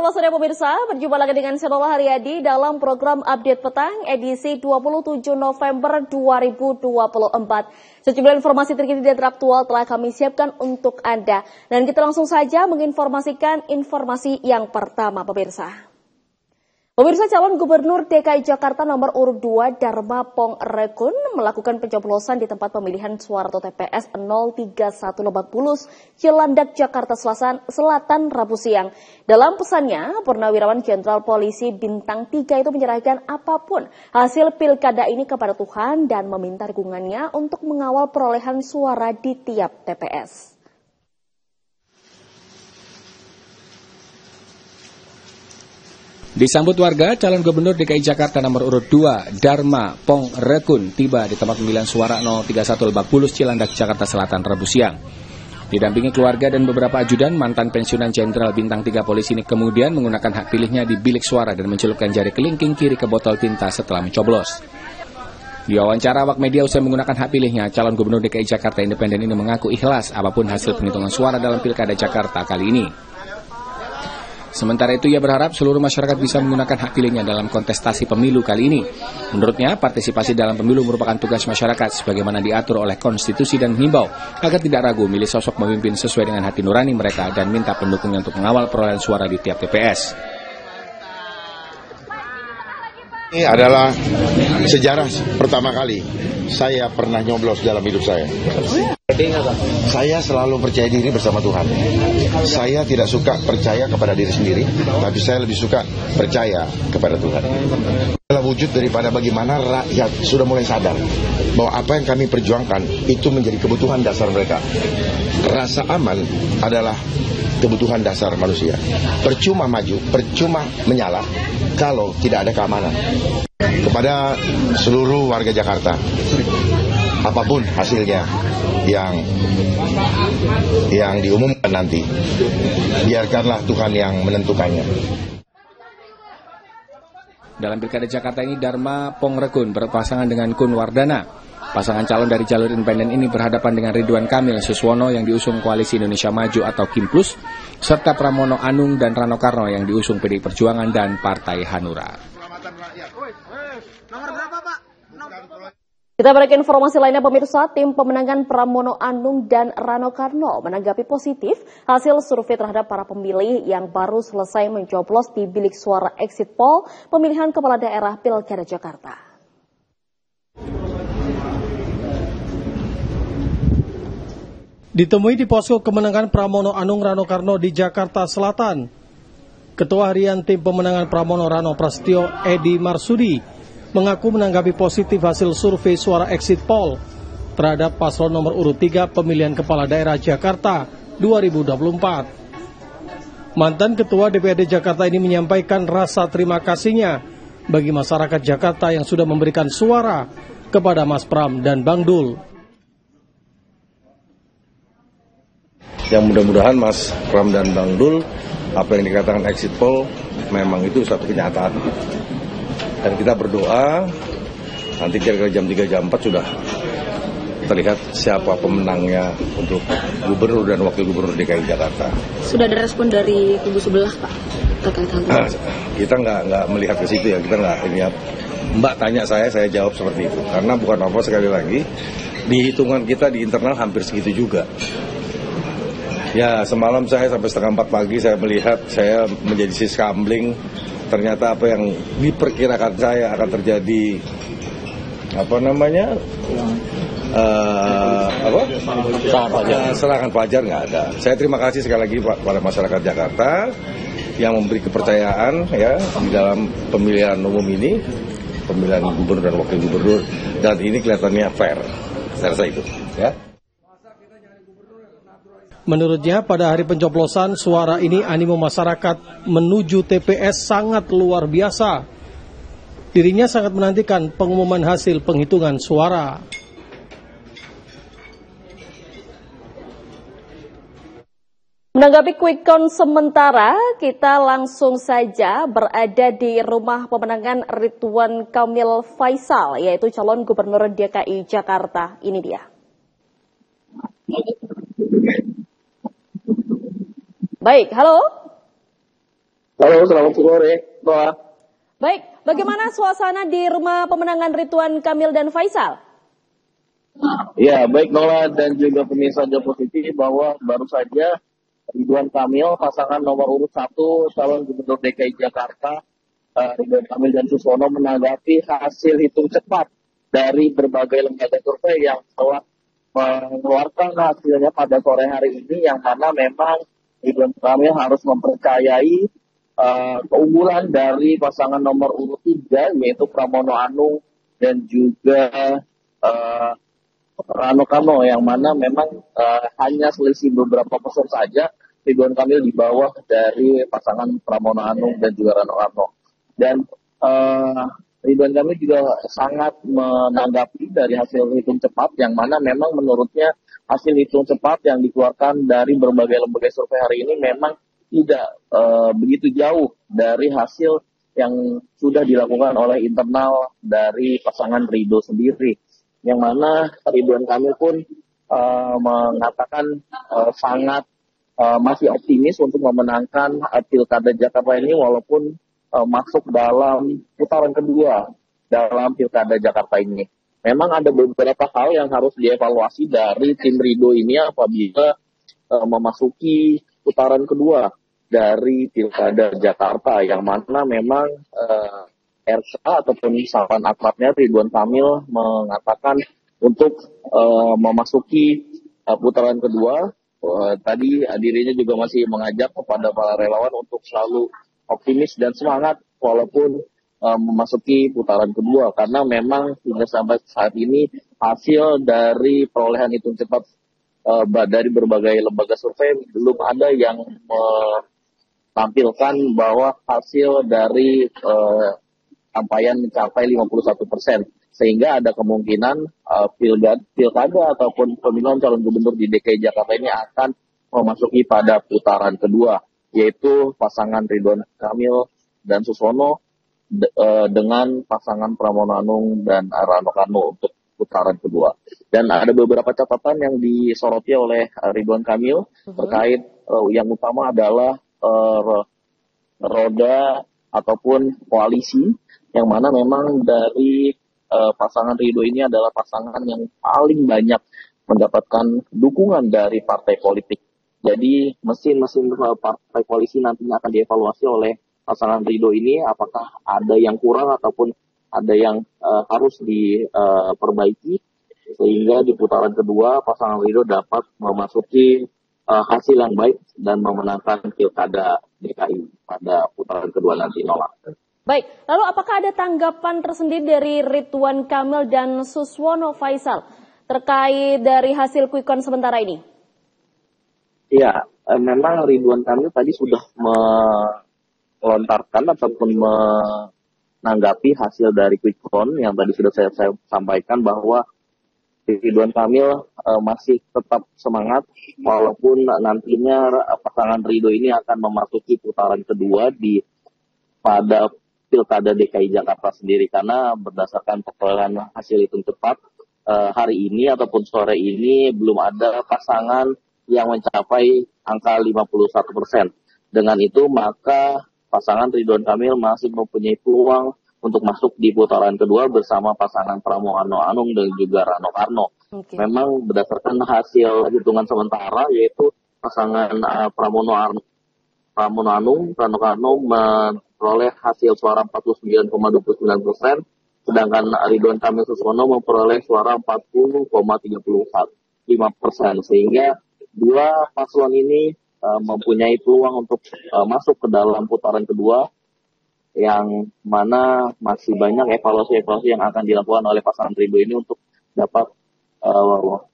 selamat sore pemirsa. Berjumpa lagi dengan saya Nola Haryadi dalam program Update Petang edisi 27 November 2024. Sejumlah informasi terkini dan teraktual telah kami siapkan untuk Anda. Dan kita langsung saja menginformasikan informasi yang pertama pemirsa. Pemirsa, calon gubernur DKI Jakarta nomor urut 2 Dharma Pongrekun melakukan pencoblosan di tempat pemilihan suara atau TPS 031 Lebak Bulus, Cilandak, Jakarta Selatan, Rabu siang. Dalam pesannya, Purnawirawan Jenderal Polisi Bintang 3 itu menyerahkan apapun hasil pilkada ini kepada Tuhan dan meminta dukungannya untuk mengawal perolehan suara di tiap TPS. Disambut warga, calon gubernur DKI Jakarta nomor urut 2, Dharma Pongrekun, tiba di tempat pemilihan suara 031 Lebak Bulus, Cilandak, Jakarta Selatan, Rabu siang. Didampingi keluarga dan beberapa ajudan, mantan pensiunan Jenderal Bintang 3 polisi ini kemudian menggunakan hak pilihnya di bilik suara dan mencelupkan jari kelingking kiri ke botol tinta setelah mencoblos. Di wawancara awak media usai menggunakan hak pilihnya, calon gubernur DKI Jakarta Independen ini mengaku ikhlas apapun hasil penghitungan suara dalam Pilkada Jakarta kali ini. Sementara itu, ia berharap seluruh masyarakat bisa menggunakan hak pilihnya dalam kontestasi pemilu kali ini. Menurutnya, partisipasi dalam pemilu merupakan tugas masyarakat sebagaimana diatur oleh konstitusi dan menghimbau agar tidak ragu milih sosok pemimpin sesuai dengan hati nurani mereka dan minta pendukungnya untuk mengawal perolehan suara di tiap TPS. Ini adalah sejarah pertama kali saya pernah nyoblos dalam hidup saya. Saya selalu percaya diri bersama Tuhan. Saya tidak suka percaya kepada diri sendiri, tapi saya lebih suka percaya kepada Tuhan. Adalah wujud daripada bagaimana rakyat sudah mulai sadar bahwa apa yang kami perjuangkan itu menjadi kebutuhan dasar mereka. Rasa aman adalah kebutuhan dasar manusia. Percuma maju, percuma menyala kalau tidak ada keamanan. Kepada seluruh warga Jakarta, apapun hasilnya yang diumumkan nanti, biarkanlah Tuhan yang menentukannya. Dalam Pilkada Jakarta ini, Dharma Pongrekun berpasangan dengan Kun Wardana. Pasangan calon dari jalur independen ini berhadapan dengan Ridwan Kamil Suswono yang diusung Koalisi Indonesia Maju atau KIM Plus, serta Pramono Anung dan Rano Karno yang diusung PDI Perjuangan dan Partai Hanura. Kita berikan informasi lainnya pemirsa, tim pemenangan Pramono Anung dan Rano Karno menanggapi positif hasil survei terhadap para pemilih yang baru selesai mencoblos di bilik suara exit poll pemilihan kepala daerah Pilkada Jakarta. Ditemui di posko kemenangan Pramono Anung Rano Karno di Jakarta Selatan, Ketua Harian Tim Pemenangan Pramono Rano Prasetyo Edi Marsudi mengaku menanggapi positif hasil survei suara exit poll terhadap paslon nomor urut 3 pemilihan kepala daerah Jakarta 2024. Mantan Ketua DPRD Jakarta ini menyampaikan rasa terima kasihnya bagi masyarakat Jakarta yang sudah memberikan suara kepada Mas Pram dan Bang Dul. Yang mudah-mudahan Mas Pram dan Bang Dul, apa yang dikatakan exit poll memang itu satu kenyataan. Dan kita berdoa nanti kira-kira jam 3 jam 4 sudah terlihat siapa pemenangnya untuk gubernur dan wakil gubernur DKI Jakarta. Sudah ada respon dari kubu sebelah, Pak, terkait hal itu? Kita nggak melihat ke situ ya, kita nggak ini. Mbak tanya saya jawab seperti itu. Karena bukan apa, sekali lagi di hitungan kita di internal hampir segitu juga. Ya, semalam saya sampai 3:30 pagi saya melihat, saya menjadi siskambling. Ternyata apa yang diperkirakan saya akan terjadi, serangan fajar nggak ada. Saya terima kasih sekali lagi pada masyarakat Jakarta yang memberi kepercayaan ya di dalam pemilihan umum ini, pemilihan gubernur dan wakil gubernur, dan ini kelihatannya fair. Saya rasa itu, ya. Menurutnya, pada hari pencoblosan suara ini animo masyarakat menuju TPS sangat luar biasa. Dirinya sangat menantikan pengumuman hasil penghitungan suara. Menanggapi quick count sementara, kita langsung saja berada di rumah pemenangan Ridwan Kamil Faisal, yaitu calon gubernur DKI Jakarta. Ini dia. Baik, halo. Halo, selamat sore, Noah. Baik, bagaimana suasana di rumah pemenangan Ridwan Kamil dan Faisal? Ya, baik Noah dan juga pemirsa Jepos TV bahwa baru saja Ridwan Kamil, pasangan nomor urut 1 calon gubernur DKI Jakarta, Ridwan Kamil dan Suswono menanggapi hasil hitung cepat dari berbagai lembaga survei yang telah mengeluarkan hasilnya pada sore hari ini, yang mana memang Ridwan Kamil harus mempercayai keunggulan dari pasangan nomor urut 3 yaitu Pramono Anung dan juga Rano Karno, yang mana memang hanya selisih beberapa persen saja Ridwan Kamil di bawah dari pasangan Pramono Anung dan juga Rano Karno. Dan Ridwan Kamil juga sangat menanggapi dari hasil hitung cepat, yang mana memang menurutnya hasil hitung cepat yang dikeluarkan dari berbagai lembaga survei hari ini memang tidak begitu jauh dari hasil yang sudah dilakukan oleh internal dari pasangan Ridho sendiri, yang mana Ridwan Kamil pun mengatakan sangat masih optimis untuk memenangkan Pilkada Jakarta ini, walaupun masuk dalam putaran kedua dalam Pilkada Jakarta ini. Memang ada beberapa hal yang harus dievaluasi dari tim Ridho ini apabila memasuki putaran kedua dari Pilkada Jakarta, yang mana memang RK ataupun misalkan akrabnya Ridwan Kamil mengatakan untuk memasuki putaran kedua, tadi dirinya juga masih mengajak kepada para relawan untuk selalu optimis dan semangat walaupun memasuki putaran kedua, karena memang hingga sampai saat ini hasil dari perolehan hitung cepat dari berbagai lembaga survei belum ada yang tampilkan bahwa hasil dari capaian mencapai 51%, sehingga ada kemungkinan pilkada ataupun pemilihan calon gubernur di DKI Jakarta ini akan memasuki pada putaran kedua, yaitu pasangan Ridwan Kamil dan Suswono dengan pasangan Pramono Anung dan Rano Karno untuk putaran kedua. Dan ada beberapa catatan yang disoroti oleh Ridwan Kamil terkait yang utama adalah roda ataupun koalisi, yang mana memang dari pasangan Ridho ini adalah pasangan yang paling banyak mendapatkan dukungan dari partai politik. Jadi mesin-mesin partai koalisi nantinya akan dievaluasi oleh pasangan Ridho ini, apakah ada yang kurang ataupun ada yang harus diperbaiki, sehingga di putaran kedua pasangan Ridho dapat memasuki hasil yang baik dan memenangkan Pilkada DKI pada putaran kedua nanti, Nola. Baik, lalu apakah ada tanggapan tersendiri dari Ridwan Kamil dan Suswono Faisal terkait dari hasil quick count sementara ini? Ya, memang Ridwan Kamil tadi sudah melontarkan ataupun menanggapi hasil dari quick count yang tadi sudah saya sampaikan, bahwa Ridwan Kamil masih tetap semangat walaupun nantinya pasangan Ridho ini akan memasuki putaran kedua pada Pilkada DKI Jakarta sendiri, karena berdasarkan perolehan hasil hitung cepat hari ini ataupun sore ini belum ada pasangan yang mencapai angka 51%. Dengan itu maka pasangan Ridwan Kamil masih mempunyai peluang untuk masuk di putaran kedua bersama pasangan Pramono Anung dan juga Rano Karno. Okay. Memang berdasarkan hasil hitungan sementara, yaitu pasangan Pramono Anung, Rano Karno memperoleh hasil suara 49,29%, sedangkan Ridwan Kamil Suswono memperoleh suara 40,35%, sehingga dua paslon ini mempunyai peluang untuk masuk ke dalam putaran kedua, yang mana masih banyak evaluasi-evaluasi yang akan dilakukan oleh pasangan Ridho ini untuk dapat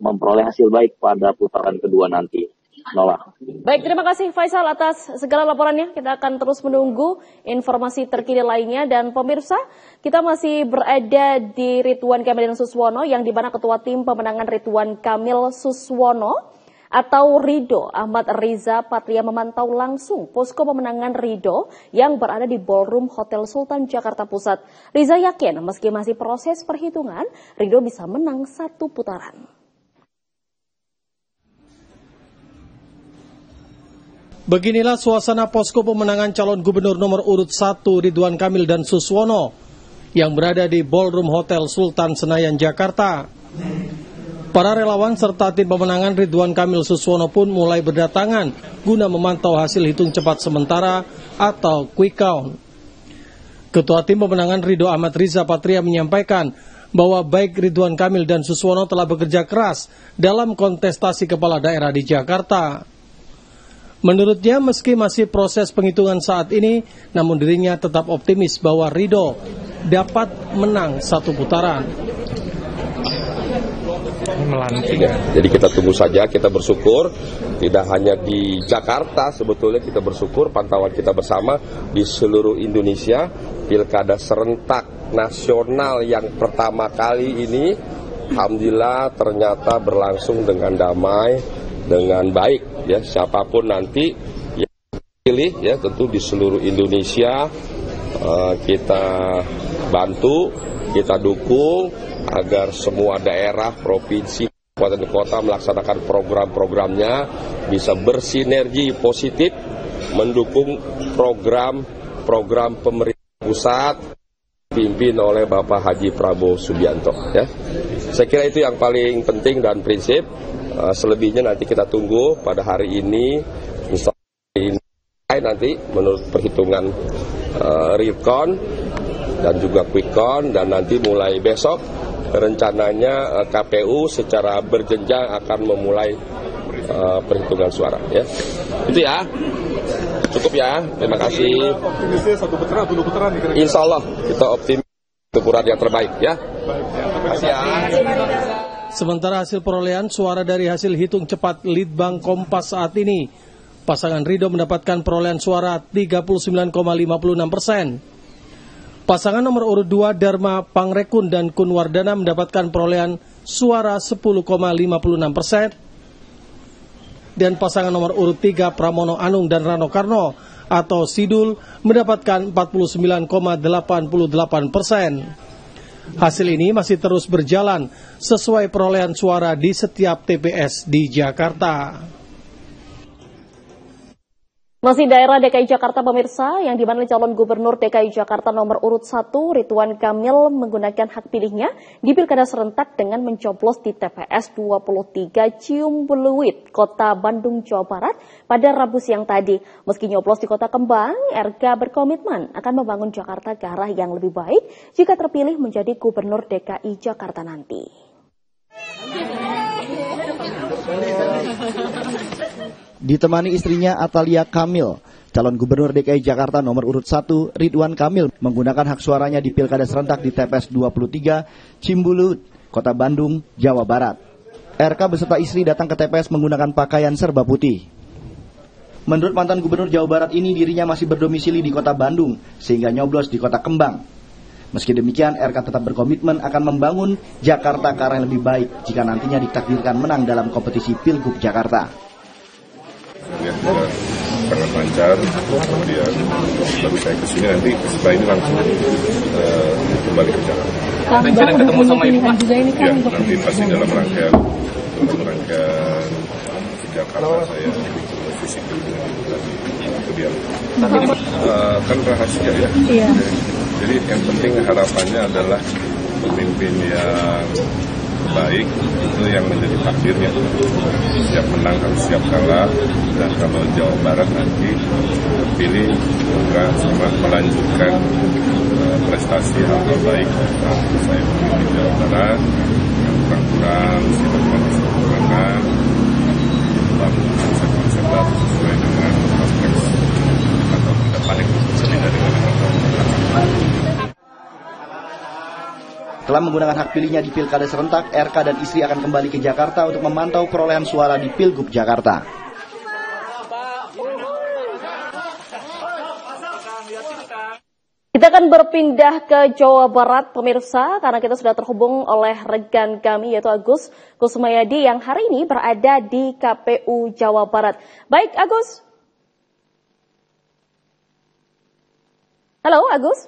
memperoleh hasil baik pada putaran kedua nanti. Nola. Baik, terima kasih Faisal atas segala laporannya. Kita akan terus menunggu informasi terkini lainnya. Dan pemirsa, kita masih berada di Ridwan Kamil dan Suswono, yang di mana Ketua Tim Pemenangan Ridwan Kamil Suswono atau Ridho, Ahmad Riza Patria, memantau langsung posko pemenangan Ridho yang berada di Ballroom Hotel Sultan Jakarta Pusat. Riza yakin meski masih proses perhitungan, Ridho bisa menang satu putaran. Beginilah suasana posko pemenangan calon gubernur nomor urut 1 Ridwan Kamil dan Suswono yang berada di Ballroom Hotel Sultan Senayan, Jakarta. Para relawan serta tim pemenangan Ridwan Kamil Suswono pun mulai berdatangan guna memantau hasil hitung cepat sementara atau quick count. Ketua tim pemenangan Ridho Ahmad Riza Patria menyampaikan bahwa baik Ridwan Kamil dan Suswono telah bekerja keras dalam kontestasi kepala daerah di Jakarta. Menurutnya, meski masih proses penghitungan saat ini, namun dirinya tetap optimis bahwa Ridho dapat menang satu putaran. Jadi kita tunggu saja, kita bersyukur tidak hanya di Jakarta, sebetulnya kita bersyukur pantauan kita bersama di seluruh Indonesia, pilkada serentak nasional yang pertama kali ini, alhamdulillah ternyata berlangsung dengan damai, dengan baik. Ya, siapapun nanti yang pilih, ya tentu di seluruh Indonesia kita bantu, kita dukung agar semua daerah, provinsi, kabupaten kota melaksanakan program-programnya bisa bersinergi positif mendukung program pemerintah pusat dipimpin oleh Bapak Haji Prabowo Subianto. Ya, saya kira itu yang paling penting dan prinsip. Selebihnya nanti kita tunggu pada hari ini, nanti menurut perhitungan real count dan juga quick count, dan nanti mulai besok rencananya KPU secara berjenjang akan memulai perhitungan suara. Ya, itu ya, cukup ya. Terima kasih. Insya Allah kita optimis ukuran yang terbaik ya. Terima kasih ya. Sementara hasil perolehan suara dari hasil hitung cepat Litbang Kompas saat ini, pasangan Ridho mendapatkan perolehan suara 39,56%. Pasangan nomor urut 2 Dharma Pangrekun dan Kun Wardana mendapatkan perolehan suara 10,56%. Dan pasangan nomor urut 3 Pramono Anung dan Rano Karno atau Sidul mendapatkan 49,88%. Hasil ini masih terus berjalan sesuai perolehan suara di setiap TPS di Jakarta. Masih daerah DKI Jakarta pemirsa, yang dimana calon gubernur DKI Jakarta nomor urut 1 Ridwan Kamil menggunakan hak pilihnya di pilkada serentak dengan mencoblos di TPS 23 Ciumbuluit, Kota Bandung, Jawa Barat pada Rabu siang tadi. Meski nyoblos di Kota Kembang, RK berkomitmen akan membangun Jakarta ke arah yang lebih baik jika terpilih menjadi gubernur DKI Jakarta nanti. Ditemani istrinya Atalia Kamil, calon gubernur DKI Jakarta nomor urut 1 Ridwan Kamil menggunakan hak suaranya di pilkada serentak di TPS 23 Ciumbuluit, Kota Bandung, Jawa Barat. RK beserta istri datang ke TPS menggunakan pakaian serba putih. Menurut mantan gubernur Jawa Barat ini, dirinya masih berdomisili di Kota Bandung sehingga nyoblos di Kota Kembang. Meski demikian, RK tetap berkomitmen akan membangun Jakarta ke arah yang lebih baik jika nantinya ditakdirkan menang dalam kompetisi Pilgub Jakarta. Lihat juga sangat lancar, kemudian baru saya kesini nanti setelah ini langsung kembali ke Jakarta. Rencana ketemu sama Ibu Pak? Ya, nanti pasti dalam rangkaian ke Jakarta saya fisik dengan Ibu tadi. Kemudian kan rahasia ya. Iya. Jadi yang penting harapannya adalah pemimpin yang baik itu yang menjadi takdirnya. Siap menang harus siap kalah, dan kalau Jawa Barat nanti terpilih semoga sama melanjutkan prestasi hal baik. Nah, saya memimpin Jawa Barat yang kurang-kurang silakan disempurnakan, bangun konsep-konsep baru sesuai dengan konteks atau depan yang berbeda dengan Setelah menggunakan hak pilihnya di pilkada serentak, RK dan istri akan kembali ke Jakarta untuk memantau perolehan suara di Pilgub Jakarta. Kita akan berpindah ke Jawa Barat, pemirsa, karena kita sudah terhubung oleh rekan kami, yaitu Agus Kusmayadi, yang hari ini berada di KPU Jawa Barat. Baik, Agus. Halo, Agus.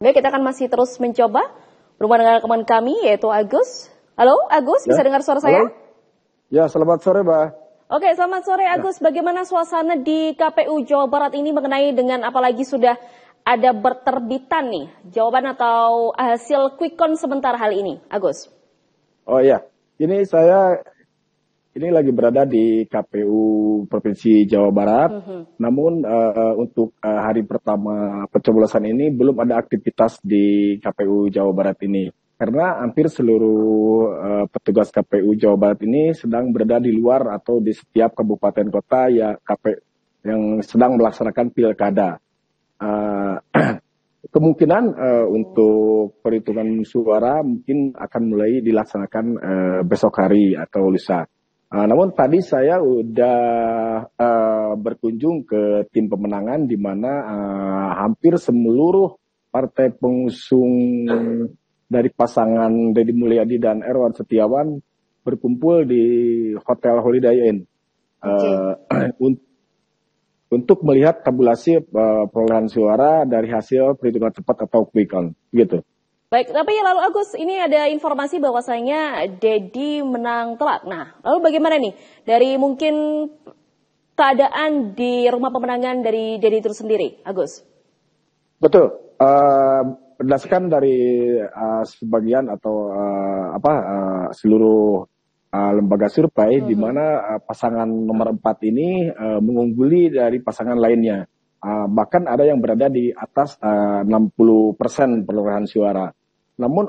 Baik, kita akan masih terus mencoba berhubungan dengan teman kami, yaitu Agus. Halo, Agus, bisa dengar suara saya? Ya, selamat sore, Mbak. Oke, selamat sore Agus. Bagaimana suasana di KPU Jawa Barat ini mengenai dengan apalagi sudah ada berterbitan nih jawaban atau hasil quick count sementara hal ini, Agus? Oh iya, ini lagi berada di KPU Provinsi Jawa Barat. Namun untuk hari pertama pencoblosan ini belum ada aktivitas di KPU Jawa Barat ini. Karena hampir seluruh petugas KPU Jawa Barat ini sedang berada di luar atau di setiap kabupaten kota yang sedang melaksanakan pilkada. Kemungkinan untuk perhitungan suara mungkin akan mulai dilaksanakan besok hari atau lusa. Namun tadi saya udah berkunjung ke tim pemenangan di mana hampir seluruh partai pengusung dari pasangan Deddy Mulyadi dan Erwan Setiawan berkumpul di Hotel Holiday Inn untuk melihat tabulasi perolehan suara dari hasil perhitungan cepat atau quick count, gitu. Baik, tapi lalu Agus, ini ada informasi bahwasanya Deddy menang telak. Nah, lalu bagaimana nih dari mungkin keadaan di rumah pemenangan dari Deddy itu sendiri, Agus? Betul. Berdasarkan dari sebagian atau seluruh lembaga survei, di mana pasangan nomor 4 ini mengungguli dari pasangan lainnya. Bahkan ada yang berada di atas 60% perolehan suara. Namun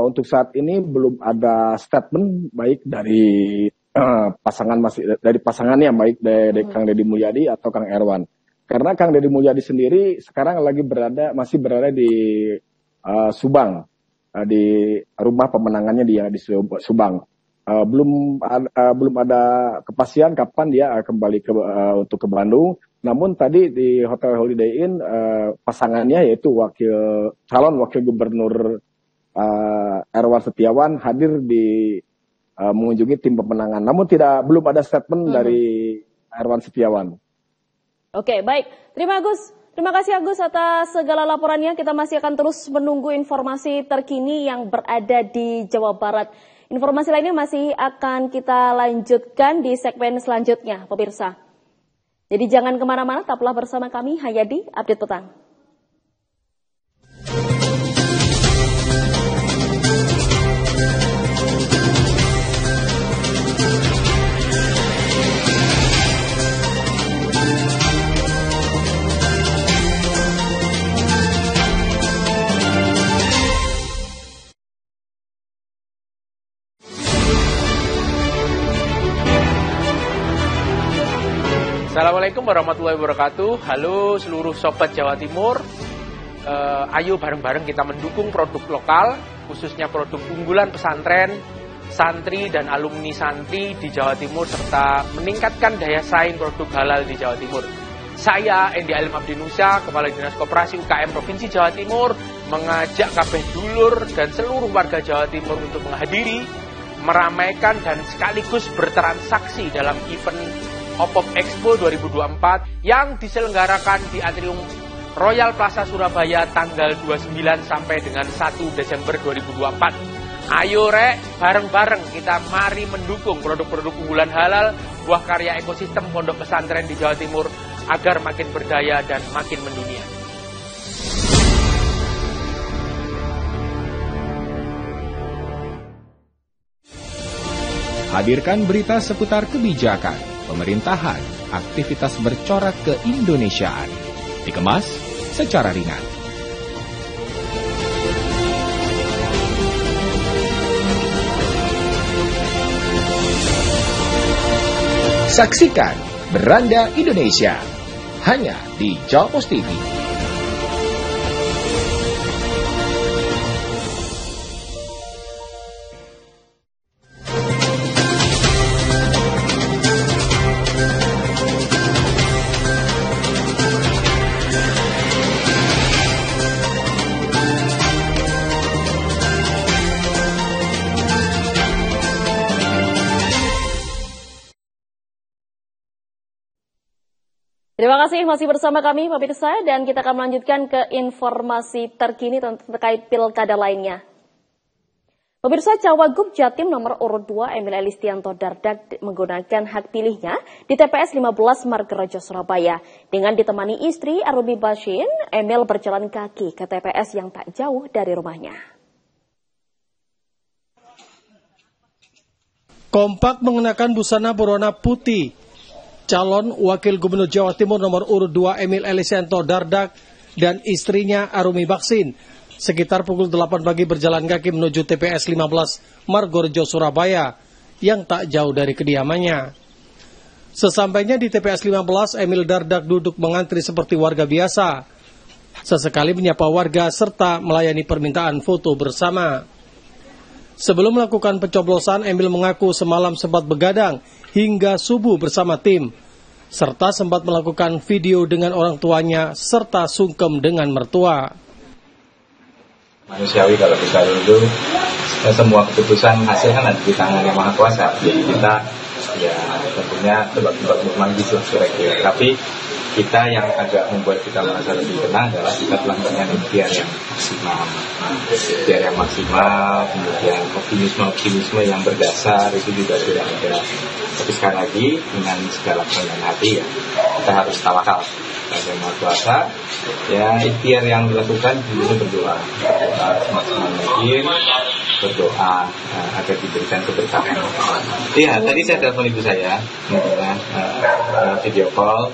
untuk saat ini belum ada statement baik dari pasangannya, baik dari Kang Deddy Mulyadi atau Kang Erwan. Karena Kang Deddy Mulyadi sendiri sekarang masih berada di Subang, di rumah pemenangannya dia di Subang. Belum ada kepastian kapan dia kembali untuk ke Bandung. Namun tadi di Hotel Holiday Inn pasangannya yaitu calon wakil gubernur Erwan Setiawan hadir di mengunjungi tim pemenangan. Namun belum ada statement dari Erwan Setiawan. Oke, baik. Terima kasih Agus atas segala laporannya. Kita masih akan terus menunggu informasi terkini yang berada di Jawa Barat. Informasi lainnya masih akan kita lanjutkan di segmen selanjutnya, pemirsa. Jadi jangan kemana-mana, tetaplah bersama kami hanya di Update Petang. Assalamualaikum warahmatullahi wabarakatuh. Halo seluruh sobat Jawa Timur. Ayo bareng-bareng kita mendukung produk lokal, khususnya produk unggulan pesantren, santri dan alumni santri di Jawa Timur, serta meningkatkan daya saing produk halal di Jawa Timur. Saya Endi Alim Abdinusa, Kepala Dinas Koperasi UKM Provinsi Jawa Timur, mengajak kabeh dulur dan seluruh warga Jawa Timur untuk menghadiri, meramaikan dan sekaligus bertransaksi dalam event Opop Expo 2024 yang diselenggarakan di Atrium Royal Plaza Surabaya tanggal 29 sampai dengan 1 Desember 2024. Ayo rek, bareng-bareng kita mari mendukung produk-produk unggulan halal, buah karya ekosistem pondok pesantren di Jawa Timur agar makin berdaya dan makin mendunia. Hadirkan berita seputar kebijakan, pemerintahan, aktivitas bercorak keindonesiaan. Dikemas secara ringan. Saksikan Beranda Indonesia hanya di Jawa Pos TV. Terima kasih masih bersama kami pemirsa dan kita akan melanjutkan ke informasi terkini terkait pilkada lainnya. Pemirsa, Cawagup Jatim nomor urut 2 Emil Elistianto Dardak menggunakan hak pilihnya di TPS 15 Margarejo, Surabaya. Dengan ditemani istri Arumi Bashin, Emil berjalan kaki ke TPS yang tak jauh dari rumahnya. Kompak mengenakan busana berwarna putih, calon Wakil Gubernur Jawa Timur nomor urut 2 Emil Elistianto Dardak dan istrinya Arumi Bashin sekitar pukul 8 pagi berjalan kaki menuju TPS 15 Margarejo, Surabaya yang tak jauh dari kediamannya. Sesampainya di TPS 15, Emil Dardak duduk mengantri seperti warga biasa. Sesekali menyapa warga serta melayani permintaan foto bersama. Sebelum melakukan pencoblosan, Emil mengaku semalam sempat begadang hingga subuh bersama tim, serta sempat melakukan video dengan orang tuanya serta sungkem dengan mertua. Manusiawi kalau kita dulu semua keputusan hasil kan ada di tangan Yang Maha Kuasa, jadi kita ya tentunya tebak-tebak gitu kira-kira. Tapi kita yang agak membuat kita merasa lebih tenang adalah kita telah dengan ikhtiar yang maksimal, kemudian optimisme yang berdasar itu juga sudah ada. Tapi sekali lagi dengan segala kerendahan hati ya kita harus tawakal pada Yang Maha Kuasa. Ya, ikhtiar yang dilakukan dulu berdoa semaksimal mungkin, berdoa agar diberikan keberkahan. Iya, tadi saya telepon ibu saya, video call.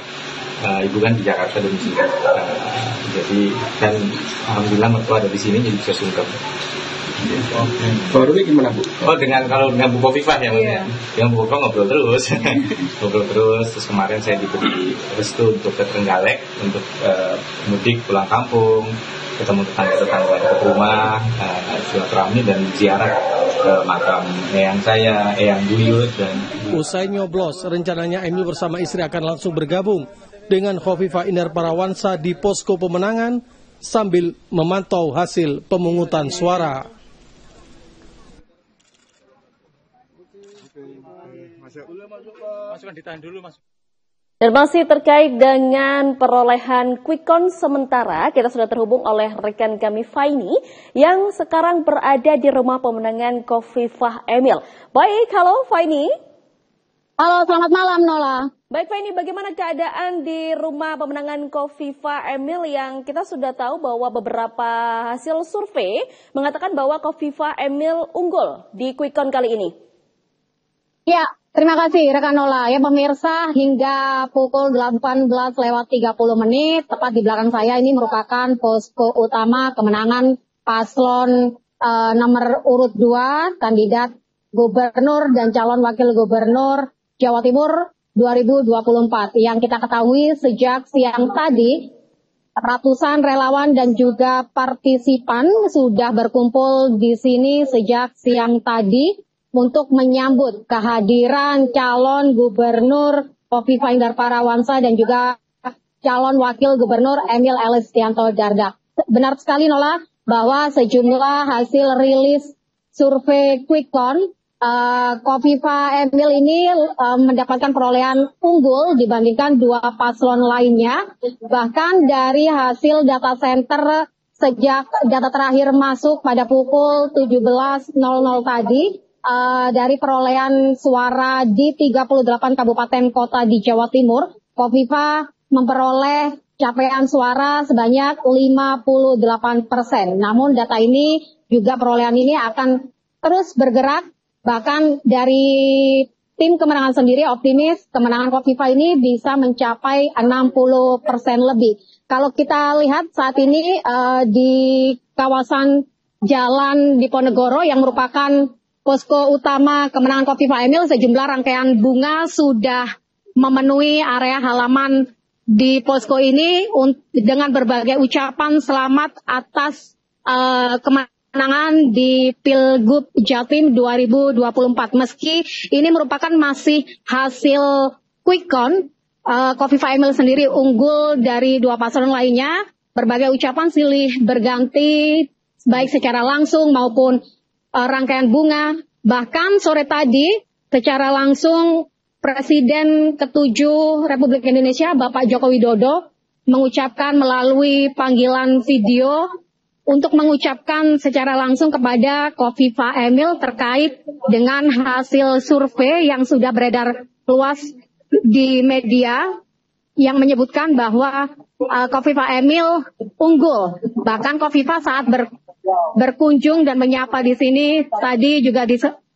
Ibu kan di Jakarta domisili, jadi kan alhamdulillah mertua ada di sini jadi bisa sungkem. Baru ini gimana Bu? Oh kalau dengan Bu Khofifah ya, yeah. Dengan Bu Khofifah ngobrol terus, terus kemarin saya diberi restu untuk ke Trenggalek untuk mudik pulang kampung, ketemu tetangga-tetangga ke rumah, silaturahmi dan ziarah ke makam eyang saya, eyang Buyut dan. Usai nyoblos, rencananya Emil bersama istri akan langsung bergabung dengan Khofifah Indar Parawansa di posko pemenangan sambil memantau hasil pemungutan suara. Dan masih terkait dengan perolehan quick count sementara, kita sudah terhubung oleh rekan kami Faini yang sekarang berada di rumah pemenangan Khofifah Emil. Baik, halo Faini. Halo, selamat malam Nola. Baik Faini, bagaimana keadaan di rumah pemenangan Khofifah Emil yang kita sudah tahu bahwa beberapa hasil survei mengatakan bahwa Khofifah Emil unggul di quick count kali ini? Ya, terima kasih rekan Nola. Ya pemirsa, hingga pukul 18:30 tepat di belakang saya ini merupakan posko utama kemenangan paslon nomor urut 2 kandidat gubernur dan calon wakil gubernur Jawa Timur 2024. Yang kita ketahui sejak siang tadi, ratusan relawan dan juga partisipan sudah berkumpul di sini sejak siang tadi untuk menyambut kehadiran calon gubernur Khofifah Indar Parawansa dan juga calon wakil gubernur Emil Elistianto Dardak. Benar sekali Nola bahwa sejumlah hasil rilis survei quick count Khofifah Emil ini mendapatkan perolehan unggul dibandingkan dua paslon lainnya. Bahkan dari hasil data center sejak data terakhir masuk pada pukul 17.00 tadi, dari perolehan suara di 38 kabupaten kota di Jawa Timur, Khofifah memperoleh capaian suara sebanyak 58%. Namun data ini juga perolehan ini akan terus bergerak. Bahkan dari tim kemenangan sendiri optimis kemenangan Khofifah ini bisa mencapai 60% lebih. Kalau kita lihat saat ini di kawasan Jalan Diponegoro yang merupakan posko utama kemenangan Khofifah Emil, sejumlah rangkaian bunga sudah memenuhi area halaman di posko ini dengan berbagai ucapan selamat atas kemenangan di Pilgub Jatim 2024. Meski ini merupakan masih hasil quick count, Khofifah Emil sendiri unggul dari dua paslon lainnya. Berbagai ucapan silih berganti baik secara langsung maupun rangkaian bunga. Bahkan sore tadi secara langsung Presiden ke-7 Republik Indonesia Bapak Joko Widodo mengucapkan melalui panggilan video untuk mengucapkan secara langsung kepada Kofifa Emil terkait dengan hasil survei yang sudah beredar luas di media yang menyebutkan bahwa Kofifa Emil unggul. Bahkan Kofifa saat berkunjung dan menyapa di sini tadi juga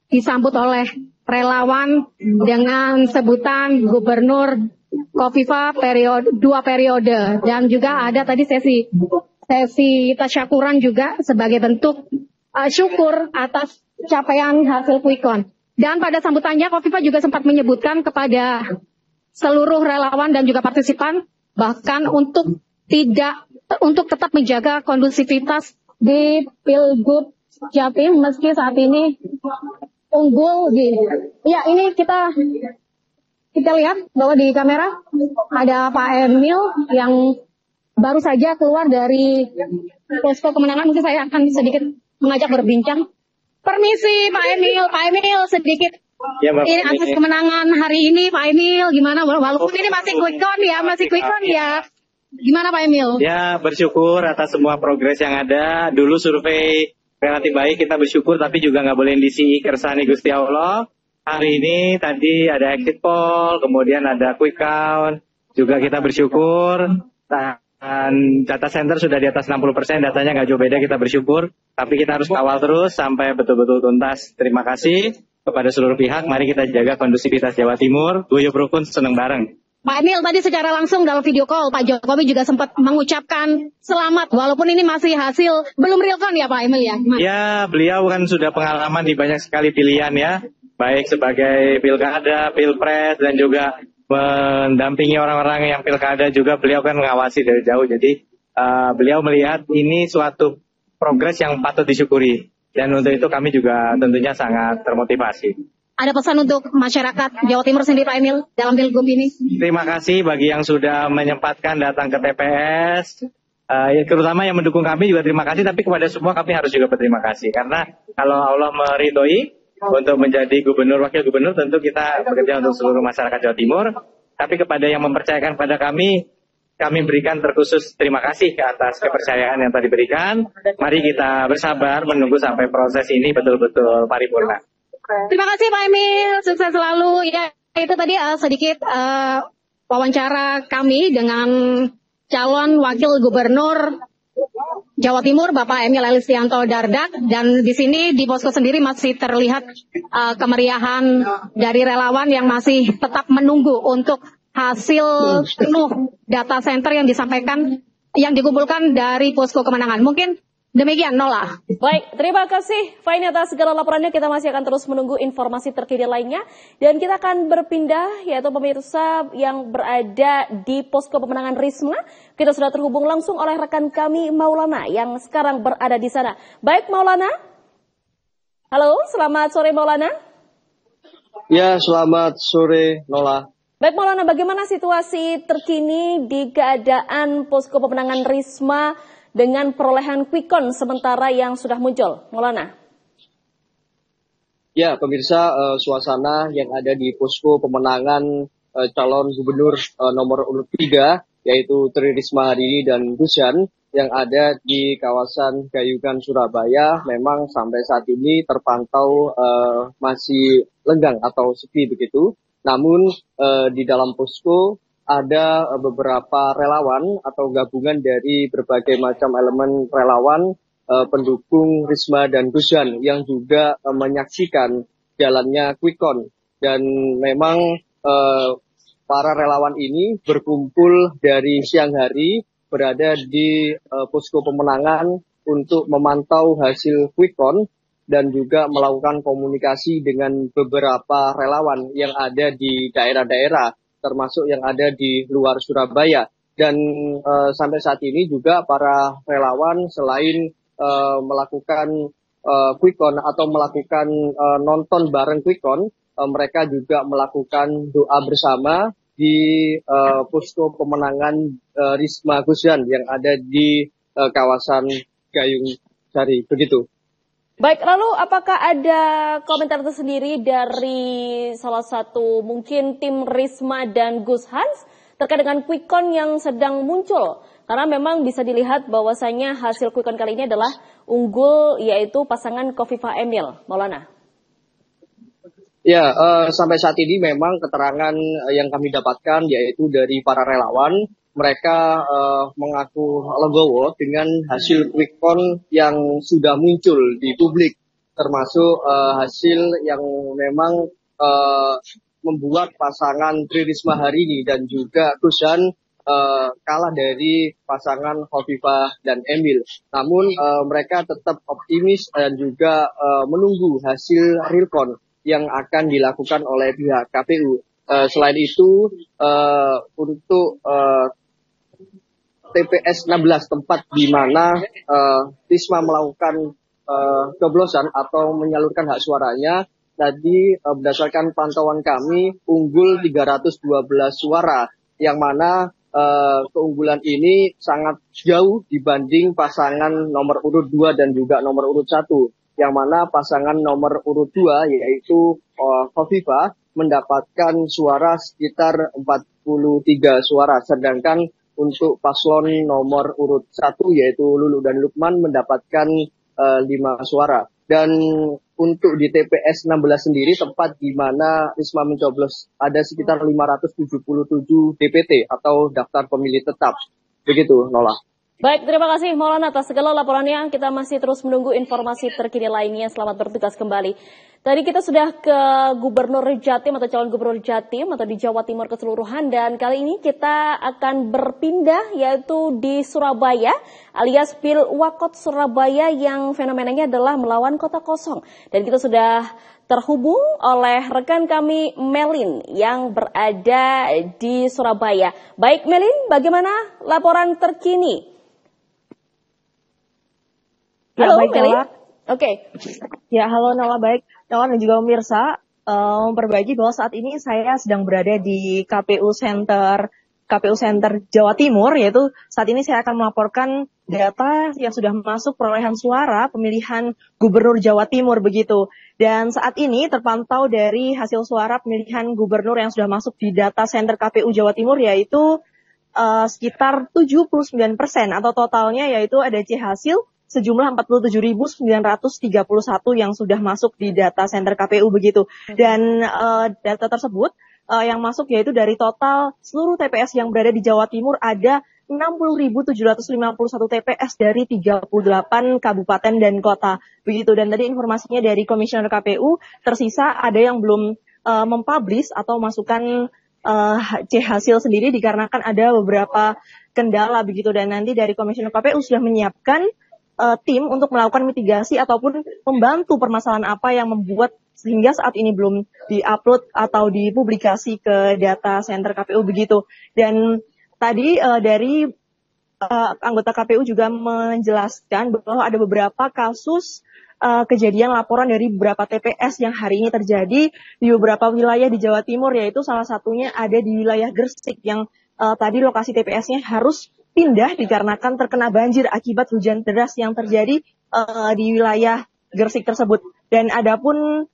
disambut oleh relawan dengan sebutan Gubernur Kofifa dua periode, dan juga ada tadi sesi tasyakuran juga sebagai bentuk syukur atas capaian hasil quick-count. Dan pada sambutannya Kofifa juga sempat menyebutkan kepada seluruh relawan dan juga partisipan bahkan untuk tetap menjaga kondusivitas di Pilgub Jatim meski saat ini unggul ya, ini kita lihat bahwa di kamera ada Pak Emil yang baru saja keluar dari posko kemenangan. Mungkin saya akan sedikit mengajak berbincang. Permisi Pak Emil sedikit. Ya, ini atas kemenangan hari ini Pak Emil gimana? Walaupun ini masih quick count ya. Gimana Pak Emil? Ya, bersyukur atas semua progres yang ada. Dulu survei relatif baik, kita bersyukur, tapi juga nggak boleh disi kersani Gusti Allah. Hari ini tadi ada exit poll, kemudian ada quick count, juga kita bersyukur. Dan data center sudah di atas 60%, datanya nggak jauh beda, kita bersyukur. Tapi kita harus kawal terus sampai betul-betul tuntas. Terima kasih kepada seluruh pihak, mari kita jaga kondusivitas Jawa Timur, guyup rukun, seneng bareng. Pak Emil, tadi secara langsung dalam video call, Pak Jokowi juga sempat mengucapkan selamat, walaupun ini masih hasil, belum real count ya Pak Emil ya? Ya, beliau kan sudah pengalaman di banyak sekali pilihan ya, baik sebagai pilkada, pilpres, dan juga mendampingi orang-orang yang pilkada juga, beliau kan mengawasi dari jauh, jadi beliau melihat ini suatu progres yang patut disyukuri, dan untuk itu kami juga tentunya sangat termotivasi. Ada pesan untuk masyarakat Jawa Timur sendiri Pak Emil dalam Pilgub ini? Terima kasih bagi yang sudah menyempatkan datang ke TPS, terutama yang mendukung kami juga terima kasih, tapi kepada semua kami harus juga berterima kasih, karena kalau Allah meridhoi untuk menjadi gubernur, wakil gubernur, tentu kita bekerja untuk seluruh masyarakat Jawa Timur, tapi kepada yang mempercayakan pada kami berikan terkhusus terima kasih atas kepercayaan yang tadi berikan. Mari kita bersabar menunggu sampai proses ini betul-betul paripurna. Terima kasih Pak Emil, sukses selalu. Ya, itu tadi sedikit wawancara kami dengan calon wakil gubernur Jawa Timur Bapak Emil Elistianto Dardak, dan di sini di posko sendiri masih terlihat kemeriahan dari relawan yang masih tetap menunggu untuk hasil penuh data center yang disampaikan, yang dikumpulkan dari posko kemenangan. Mungkin demikian, Nola. Baik, terima kasih Faini atas segala laporannya. Kita masih akan terus menunggu informasi terkini lainnya. Dan kita akan berpindah, yaitu pemirsa yang berada di posko pemenangan Risma. Kita sudah terhubung langsung oleh rekan kami Maulana yang sekarang berada di sana. Baik Maulana. Halo, selamat sore Maulana. Ya, selamat sore Nola. Baik Maulana, bagaimana situasi terkini di keadaan posko pemenangan Risma dengan perolehan quick count sementara yang sudah muncul, Maulana? Ya, pemirsa, suasana yang ada di posko pemenangan calon gubernur nomor urut 3, yaitu Tri Risma hari ini dan Gusyan, yang ada di kawasan Gayungan Surabaya, memang sampai saat ini terpantau masih lenggang atau sepi begitu. Namun di dalam posko ada beberapa relawan atau gabungan dari berbagai macam elemen relawan pendukung Risma dan Gusyan yang juga menyaksikan jalannya quick count. Dan memang para relawan ini berkumpul dari siang hari berada di posko pemenangan untuk memantau hasil quick count dan juga melakukan komunikasi dengan beberapa relawan yang ada di daerah-daerah, termasuk yang ada di luar Surabaya. Dan sampai saat ini juga para relawan selain melakukan quick count atau melakukan nonton bareng quick count, mereka juga melakukan doa bersama di posko pemenangan Risma Gusyan yang ada di kawasan Gayung Sari. Begitu. Baik, lalu apakah ada komentar tersendiri dari salah satu mungkin tim Risma dan Gus Hans terkait dengan quick count yang sedang muncul Karena memang bisa dilihat bahwasanya hasil quick count kali ini adalah unggul yaitu pasangan Khofifah Emil. Maulana. Ya, sampai saat ini memang keterangan yang kami dapatkan yaitu dari para relawan, mereka mengaku legowo dengan hasil quick count yang sudah muncul di publik, termasuk hasil yang memang membuat pasangan Tri Risma Harini dan juga Gusyan kalah dari pasangan Khofifah dan Emil. Namun mereka tetap optimis dan juga menunggu hasil real count yang akan dilakukan oleh pihak KPU. Selain itu, untuk TPS 16 tempat di mana Risma melakukan coblosan atau menyalurkan hak suaranya, tadi berdasarkan pantauan kami unggul 312 suara, yang mana keunggulan ini sangat jauh dibanding pasangan nomor urut 2 dan juga nomor urut 1. Yang mana pasangan nomor urut 2 yaitu Khofifah mendapatkan suara sekitar 43 suara, sedangkan untuk paslon nomor urut 1 yaitu Lulu dan Lukman mendapatkan 5 suara. Dan untuk di TPS 16 sendiri, tempat di mana Risma mencoblos, ada sekitar 577 DPT atau daftar pemilih tetap. Begitu, Nola. Baik, terima kasih Maulana atas segala laporannya. Kita masih terus menunggu informasi terkini lainnya. Selamat bertugas kembali. Tadi kita sudah ke Gubernur Jatim atau calon Gubernur Jatim atau di Jawa Timur keseluruhan, dan kali ini kita akan berpindah yaitu di Surabaya alias Pilwakot Surabaya yang fenomenanya adalah melawan kota kosong. Dan kita sudah terhubung oleh rekan kami Melin yang berada di Surabaya. Baik Melin, bagaimana laporan terkini? Halo Melin. Oke. Ya, halo Nola, baik. Nola dan juga pemirsa, memperbaiki bahwa saat ini saya sedang berada di KPU Center Jawa Timur, yaitu saat ini saya akan melaporkan data yang sudah masuk perolehan suara pemilihan Gubernur Jawa Timur begitu. Dan saat ini terpantau dari hasil suara pemilihan Gubernur yang sudah masuk di data Center KPU Jawa Timur yaitu sekitar 79% atau totalnya yaitu ada C hasil sejumlah 47.931 yang sudah masuk di data center KPU begitu. Dan data tersebut yang masuk yaitu dari total seluruh TPS yang berada di Jawa Timur ada 60.751 TPS dari 38 kabupaten dan kota begitu. Dan tadi informasinya dari Komisioner KPU tersisa ada yang belum mempublish atau masukkan C hasil sendiri dikarenakan ada beberapa kendala begitu. Dan nanti dari Komisioner KPU sudah menyiapkan tim untuk melakukan mitigasi ataupun membantu permasalahan apa yang membuat sehingga saat ini belum diupload atau dipublikasi ke data center KPU begitu. Dan tadi dari anggota KPU juga menjelaskan bahwa ada beberapa kasus kejadian laporan dari beberapa TPS yang hari ini terjadi di beberapa wilayah di Jawa Timur, yaitu salah satunya ada di wilayah Gresik yang tadi lokasi TPS-nya harus pindah dikarenakan terkena banjir akibat hujan deras yang terjadi di wilayah Gresik tersebut. Dan adapun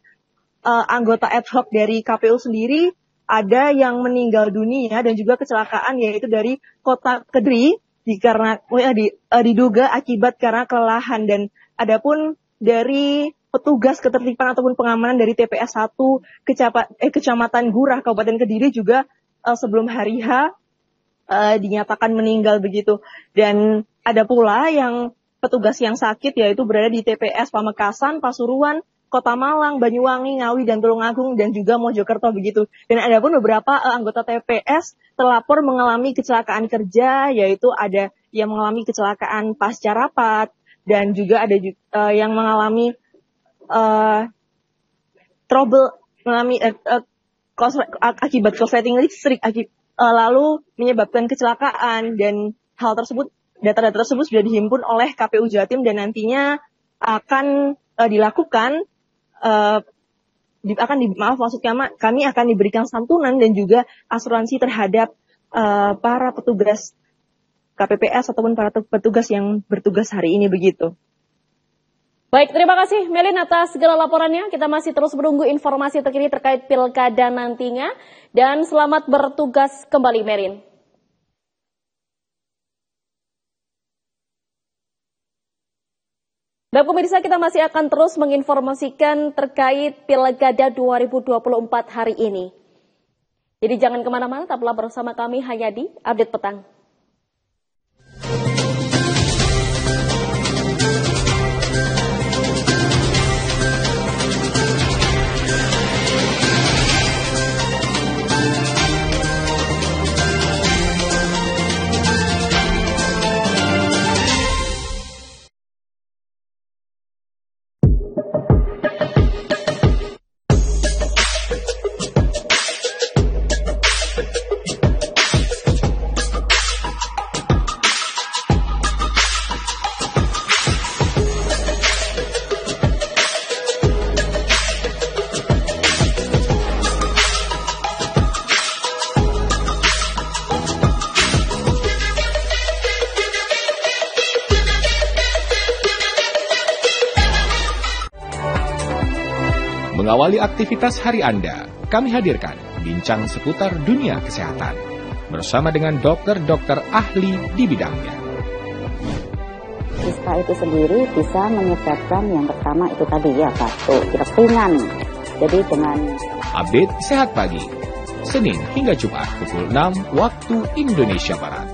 anggota ad hoc dari KPU sendiri ada yang meninggal dunia dan juga kecelakaan yaitu dari Kota Kediri diduga akibat karena kelelahan. Dan adapun dari petugas ketertiban ataupun pengamanan dari TPS 1 Kecamatan Gurah Kabupaten Kediri juga sebelum hari H dinyatakan meninggal begitu. Dan ada pula yang petugas yang sakit yaitu berada di TPS Pamekasan, Pasuruan, Kota Malang, Banyuwangi, Ngawi, dan Tulungagung, dan juga Mojokerto begitu. Dan ada pun beberapa anggota TPS terlapor mengalami kecelakaan kerja, yaitu ada yang mengalami kecelakaan pasca rapat, dan juga ada yang mengalami akibat korsleting listrik, lalu menyebabkan kecelakaan. Dan hal tersebut, data-data tersebut sudah dihimpun oleh KPU Jatim dan nantinya akan dilakukan kami akan diberikan santunan dan juga asuransi terhadap para petugas KPPS ataupun para petugas yang bertugas hari ini begitu. Baik, terima kasih Melin atas segala laporannya. Kita masih terus menunggu informasi terkini terkait pilkada nantinya. Dan selamat bertugas kembali Melin. Dan pemirsa, kita masih akan terus menginformasikan terkait Pilkada 2024 hari ini. Jadi jangan kemana-mana, tetaplah bersama kami hanya di Update Petang. Mengawali aktivitas hari Anda, kami hadirkan bincang seputar dunia kesehatan bersama dengan dokter-dokter ahli di bidangnya. Ispa itu sendiri bisa menyebabkan yang pertama itu tadi ya batuk, pilek ringan. Jadi dengan Update Sehat Pagi, Senin hingga Jumat pukul 6 waktu Indonesia Barat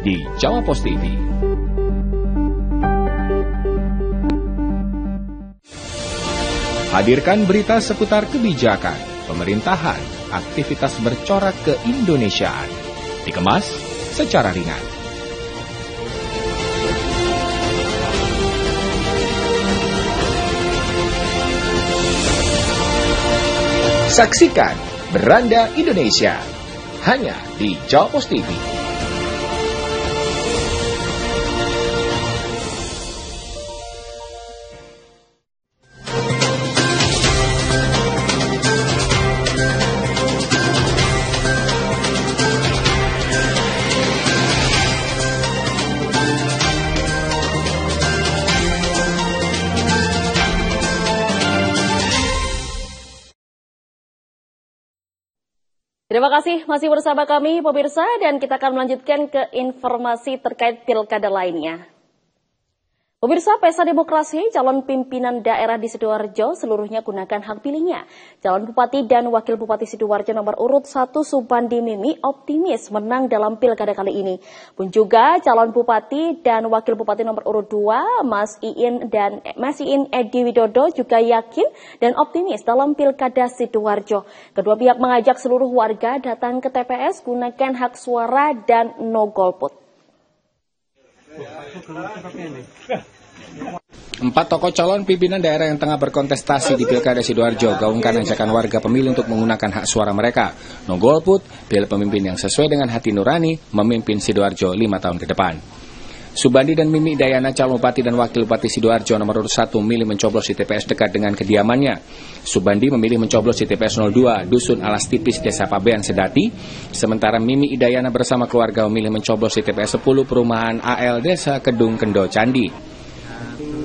di Jawa Pos TV. Hadirkan berita seputar kebijakan, pemerintahan, aktivitas bercorak keindonesiaan. Dikemas secara ringan. Saksikan Beranda Indonesia hanya di Jawa Pos TV. Terima kasih masih bersama kami pemirsa, dan kita akan melanjutkan ke informasi terkait pilkada lainnya. Pemirsa, Pesta Demokrasi calon pimpinan daerah di Sidoarjo seluruhnya gunakan hak pilihnya. Calon Bupati dan Wakil Bupati Sidoarjo nomor urut 1 Subandi Mimi optimis menang dalam pilkada kali ini. Pun juga calon Bupati dan Wakil Bupati nomor urut 2 Mas Iin Edi Widodo juga yakin dan optimis dalam pilkada Sidoarjo. Kedua pihak mengajak seluruh warga datang ke TPS gunakan hak suara dan no golput. 4 tokoh calon pimpinan daerah yang tengah berkontestasi di Pilkada Sidoarjo gaungkan ajakan warga pemilih untuk menggunakan hak suara mereka. No golput, pilih pemimpin yang sesuai dengan hati nurani memimpin Sidoarjo 5 tahun ke depan. Subandi dan Mimi Dayana, calon Bupati dan Wakil Bupati Sidoarjo nomor urut 1, memilih mencoblos di TPS dekat dengan kediamannya. Subandi memilih mencoblos di TPS 02, Dusun Alas Tipis, Desa Pabean, Sedati. Sementara Mimi Dayana bersama keluarga memilih mencoblos di TPS 10, Perumahan AL, Desa Kedung Kendo, Candi.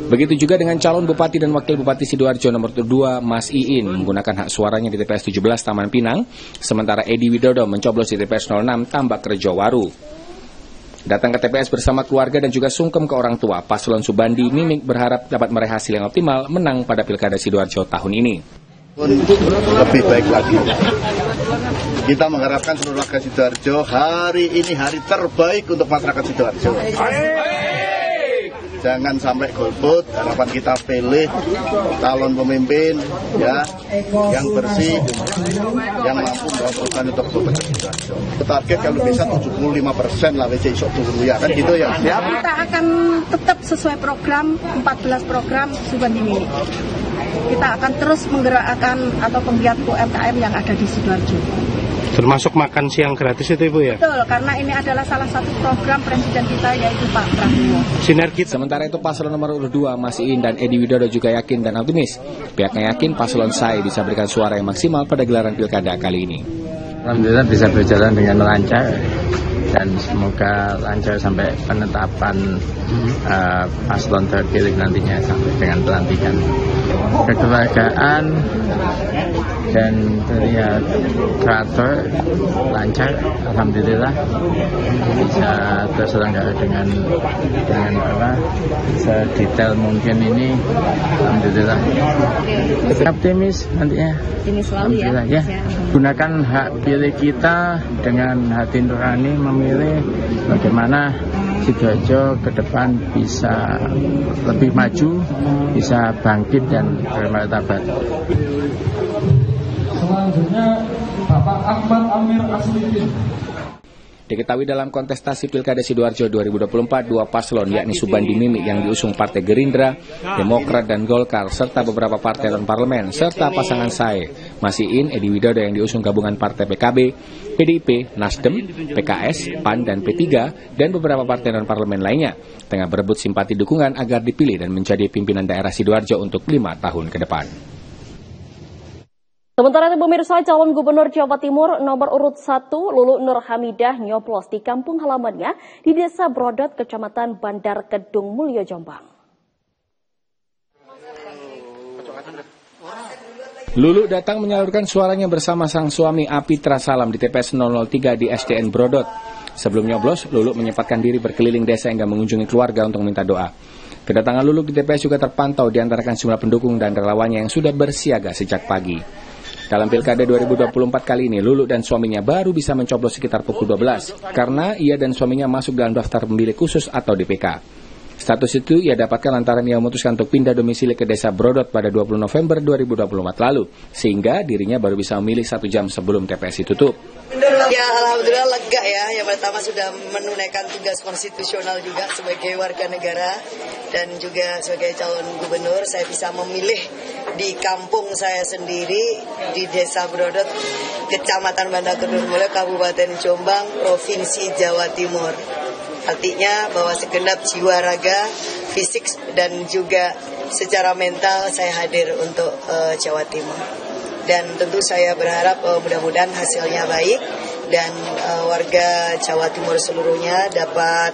Begitu juga dengan calon Bupati dan Wakil Bupati Sidoarjo nomor 2, Mas Iin, menggunakan hak suaranya di TPS 17, Taman Pinang. Sementara Edi Widodo mencoblos di TPS 06, Tambak Rejowaru. Datang ke TPS bersama keluarga dan juga sungkem ke orang tua, paslon Subandi Mimik berharap dapat meraih hasil yang optimal menang pada Pilkada Sidoarjo tahun ini. Lebih baik lagi. Kita mengharapkan seluruh warga Sidoarjo hari ini hari terbaik untuk masyarakat Sidoarjo. Jangan sampai golput, harapan kita pilih calon pemimpin ya yang bersih, yang mampu membawa perubahan untuk Sobat Sidoarjo. Target kalau bisa 75% lah WC isok dulu ya kan gitu ya. Kita akan tetap sesuai program 14 program Subandi Mimi. Kita akan terus menggerakkan atau penggiat UMKM yang ada di Sidoarjo. Termasuk makan siang gratis itu Ibu ya? Betul, karena ini adalah salah satu program Presiden kita yaitu Pak Prabowo. Sinergi. Sementara itu paslon nomor urut 2 Mas Iin dan Edi Widodo juga yakin dan optimis. Pihaknya yakin paslon SAI bisa berikan suara yang maksimal pada gelaran pilkada kali ini. Alhamdulillah bisa berjalan dengan lancar dan semoga lancar sampai penetapan paslon terpilih nantinya sampai dengan pelantikan. Kekeluargaan dan terlihat teratur, lancar, alhamdulillah bisa terselenggara dengan sedetail mungkin ini, alhamdulillah. Optimis nantinya. Optimis selalu ya. Gunakan hak pilih kita dengan hati nurani memilih bagaimana Sidoarjo ke depan bisa lebih maju, bisa bangkit dan bermartabat. Selanjutnya Bapak Ahmad Amir Aslikin. Diketahui dalam kontestasi Pilkada Sidoarjo 2024, dua paslon yakni Subandi Mimi yang diusung Partai Gerindra, Demokrat dan Golkar, serta beberapa partai non-parlemen, serta pasangan Sae Masiin Edi Widodo yang diusung gabungan Partai PKB, PDIP, Nasdem, PKS, PAN, dan P3, dan beberapa partai non-parlemen lainnya, tengah berebut simpati dukungan agar dipilih dan menjadi pimpinan daerah Sidoarjo untuk 5 tahun ke depan. Sementara itu pemirsa, calon gubernur Jawa Timur nomor urut 1 Lulu Nur Hamidah nyoblos di kampung halamannya di Desa Brodot, Kecamatan Bandar Kedung Mulyo, Jombang. Lulu datang menyalurkan suaranya bersama sang suami Apitra Salam di TPS 003 di SDN Brodot. Sebelum nyoblos, Lulu menyempatkan diri berkeliling desa hingga mengunjungi keluarga untuk minta doa. Kedatangan Lulu di TPS juga terpantau diantarakan sejumlah pendukung dan relawannya yang sudah bersiaga sejak pagi. Dalam Pilkada 2024 kali ini, Lulu dan suaminya baru bisa mencoblos sekitar pukul 12 karena ia dan suaminya masuk dalam daftar pemilih khusus atau DPK. Status itu ia dapatkan lantaran ia memutuskan untuk pindah domisili ke Desa Brodot pada 20 November 2024 lalu, sehingga dirinya baru bisa memilih 1 jam sebelum TPS ditutup. Ya, alhamdulillah lega ya. Yang pertama sudah menunaikan tugas konstitusional juga sebagai warga negara dan juga sebagai calon gubernur. Saya bisa memilih di kampung saya sendiri di Desa Brodot, Kecamatan Bandar Kedung Mulyo, Kabupaten Jombang, Provinsi Jawa Timur. Artinya bahwa segenap jiwa raga, fisik dan juga secara mental saya hadir untuk Jawa Timur. Dan tentu saya berharap mudah-mudahan hasilnya baik dan warga Jawa Timur seluruhnya dapat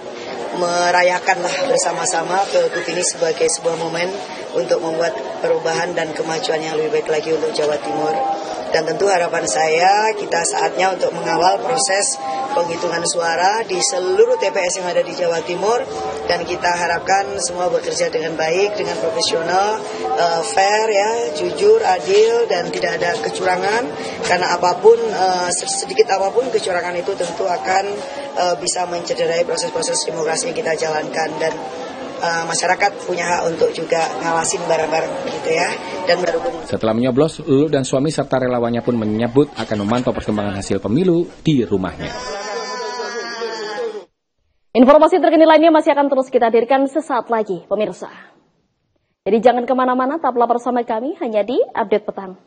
merayakanlah bersama-sama Pilgub ini sebagai sebuah momen untuk membuat perubahan dan kemajuan yang lebih baik lagi untuk Jawa Timur. Dan tentu harapan saya kita saatnya untuk mengawal proses penghitungan suara di seluruh TPS yang ada di Jawa Timur, dan kita harapkan semua bekerja dengan baik, dengan profesional, fair ya, jujur, adil, dan tidak ada kecurangan, karena apapun sedikit apapun kecurangan itu tentu akan bisa mencederai proses-proses demokrasi yang kita jalankan, dan masyarakat punya hak untuk juga ngawasin bareng-bareng gitu ya. Dan setelah menyoblos, Lulu dan suami serta relawannya pun menyebut akan memantau perkembangan hasil pemilu di rumahnya. Informasi terkini lainnya masih akan terus kita hadirkan sesaat lagi, pemirsa. Jadi jangan kemana-mana, tetaplah bersama kami hanya di Update Petang.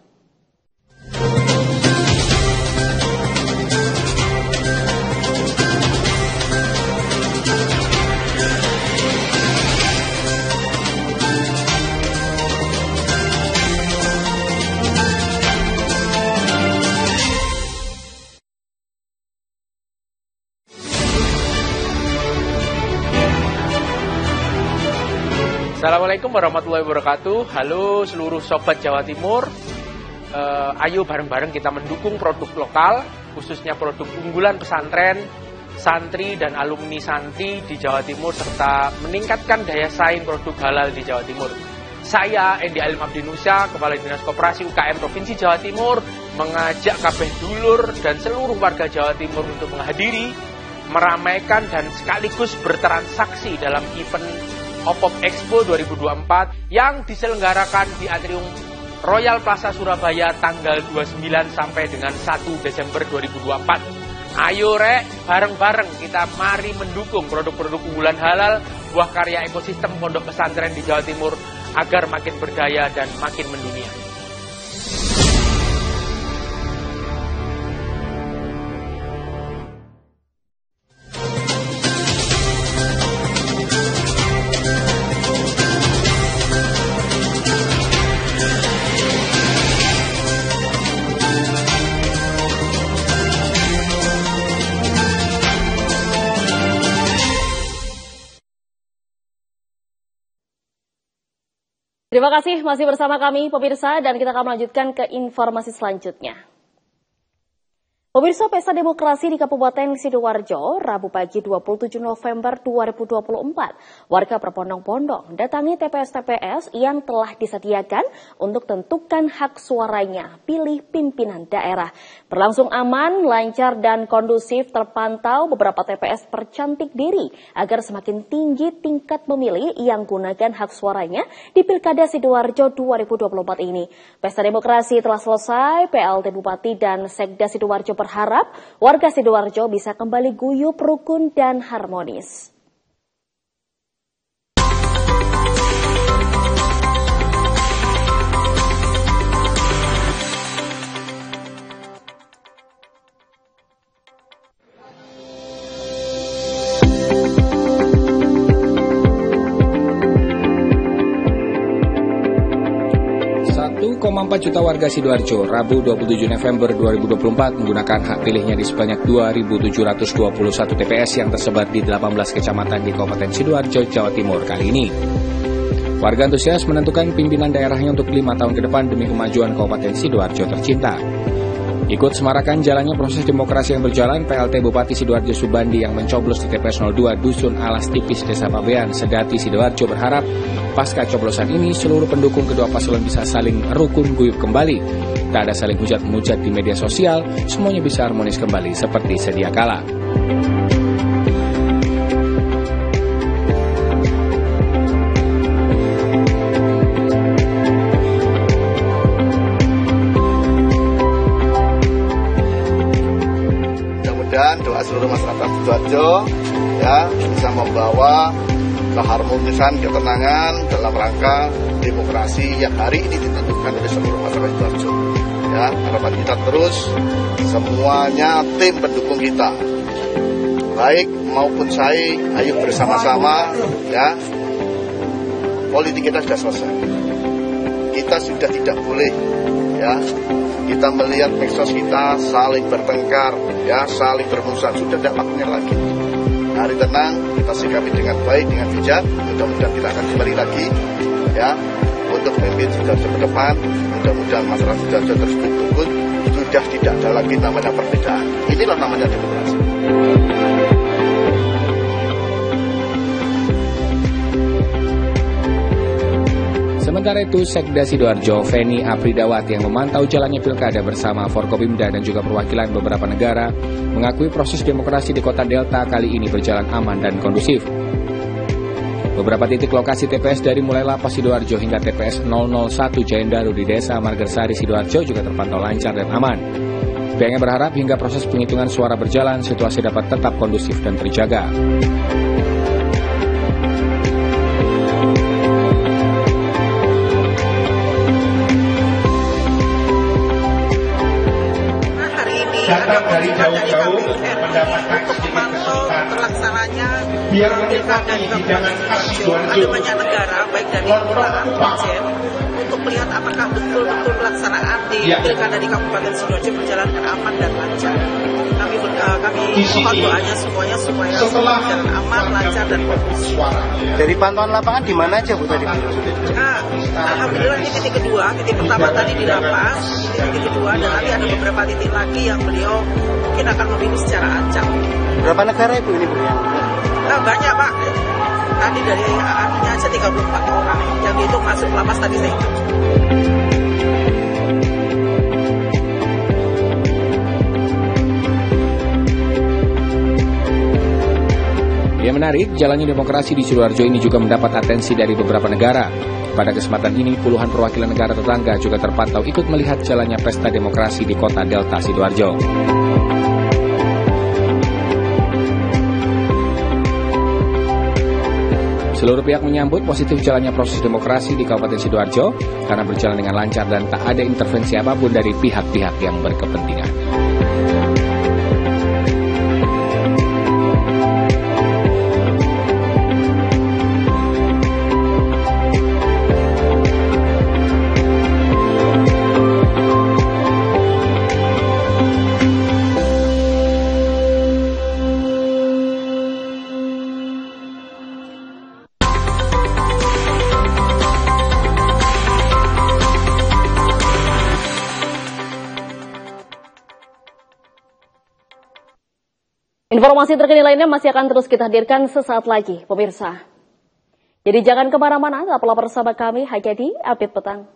Assalamualaikum warahmatullahi wabarakatuh. Halo seluruh sobat Jawa Timur. Ayo bareng-bareng kita mendukung produk lokal, khususnya produk unggulan pesantren, santri dan alumni santri di Jawa Timur, serta meningkatkan daya saing produk halal di Jawa Timur. Saya Endi Alim Abdinusya, Kepala Dinas Koperasi UKM Provinsi Jawa Timur, mengajak kabeh dulur dan seluruh warga Jawa Timur untuk menghadiri, meramaikan dan sekaligus bertransaksi dalam event Opop Expo 2024 yang diselenggarakan di Atrium Royal Plaza Surabaya tanggal 29 sampai dengan 1 Desember 2024. Ayo rek, bareng-bareng kita mari mendukung produk-produk unggulan halal, buah karya ekosistem pondok pesantren di Jawa Timur agar makin berdaya dan makin mendunia. Terima kasih masih bersama kami pemirsa dan kita akan melanjutkan ke informasi selanjutnya. Pemirsa, Pesta Demokrasi di Kabupaten Sidoarjo, Rabu pagi 27 November 2024. Warga berbondong-bondong datangi TPS-TPS yang telah disediakan untuk tentukan hak suaranya, pilih pimpinan daerah. Berlangsung aman, lancar, dan kondusif. Terpantau beberapa TPS percantik diri agar semakin tinggi tingkat pemilih yang gunakan hak suaranya di Pilkada Sidoarjo 2024 ini. Pesta Demokrasi telah selesai, PLT Bupati dan Sekda Sidoarjo berharap warga Sidoarjo bisa kembali guyup, rukun, dan harmonis. Juta warga Sidoarjo Rabu 27 November 2024 menggunakan hak pilihnya di sebanyak 2.721 TPS yang tersebar di 18 kecamatan di Kabupaten Sidoarjo, Jawa Timur kali ini. Warga antusias menentukan pimpinan daerahnya untuk 5 tahun ke depan demi kemajuan Kabupaten Sidoarjo tercinta. Ikut semarakan jalannya proses demokrasi yang berjalan, PLT Bupati Sidoarjo Subandi yang mencoblos di TPS 02 Dusun Alas Tipis Desa Pabean, Sedati, Sidoarjo berharap pasca coblosan ini seluruh pendukung kedua paslon bisa saling rukun guyup kembali. Tak ada saling hujat-mujat di media sosial, semuanya bisa harmonis kembali seperti sedia kala. Dan doa seluruh masyarakat Sidoarjo ya bisa membawa keharmonisan, ketenangan dalam rangka demokrasi yang hari ini ditentukan oleh seluruh masyarakat Sidoarjo. Ya, harapan kita terus semuanya tim pendukung kita, baik maupun saya, ayo bersama-sama ya. Politik kita sudah selesai. Kita sudah tidak boleh ya. Kita melihat medsos kita saling bertengkar, ya, saling bermusuhan, sudah tidak waktunya lagi. Hari tenang, kita sikapi dengan baik, dengan bijak. Mudah-mudahan kita akan kembali lagi, ya, untuk memimpin Sidoarjo ke depan. Mudah-mudahan masyarakat Sidoarjo terus rukun. Sudah tidak ada lagi namanya perbedaan. Inilah namanya demokrasi. Sementara itu, Sekda Sidoarjo, Feni Apridawati yang memantau jalannya pilkada bersama Forkopimda dan juga perwakilan beberapa negara, mengakui proses demokrasi di Kota Delta kali ini berjalan aman dan kondusif. Beberapa titik lokasi TPS dari mulai Lapas Sidoarjo hingga TPS 001 Jayendaru di Desa Margersari Sidoarjo juga terpantau lancar dan aman. Pihaknya berharap hingga proses penghitungan suara berjalan, situasi dapat tetap kondusif dan terjaga. Datang dari jauh-jauh mendapatkan sedikit kesulitan. Terlaksananya biar menikmati hidangan khas Sidoarjo. Ada banyak negara, baik dari Kelurahan, Komjen, untuk melihat apakah betul-betul pelaksanaan di pilkada di Kabupaten Sidoarjo berjalan dengan aman dan lancar. Kami mohon doanya semuanya supaya berjalan aman, lancar dan kondusif. Dari pantauan lapangan di mana aja Bu tadi? Alhamdulillah ini titik kedua, titik pertama tadi di Lapas, titik kedua, dan nanti ada beberapa titik lagi yang beliau mungkin akan memilih secara acak. Berapa negara Ibu ini Bu? Banyak Pak, tadi dari artinya aja 34 orang yang dihitung masuk Lapas tadi saya hitung. Yang menarik, jalannya demokrasi di Sidoarjo ini juga mendapat atensi dari beberapa negara. Pada kesempatan ini, puluhan perwakilan negara tetangga juga terpantau ikut melihat jalannya pesta demokrasi di Kota Delta Sidoarjo. Seluruh pihak menyambut positif jalannya proses demokrasi di Kabupaten Sidoarjo karena berjalan dengan lancar dan tak ada intervensi apapun dari pihak-pihak yang berkepentingan. Informasi terkini lainnya masih akan terus kita hadirkan sesaat lagi, pemirsa. Jadi jangan kemana-mana, tetaplah bersama kami hanya di Update Petang.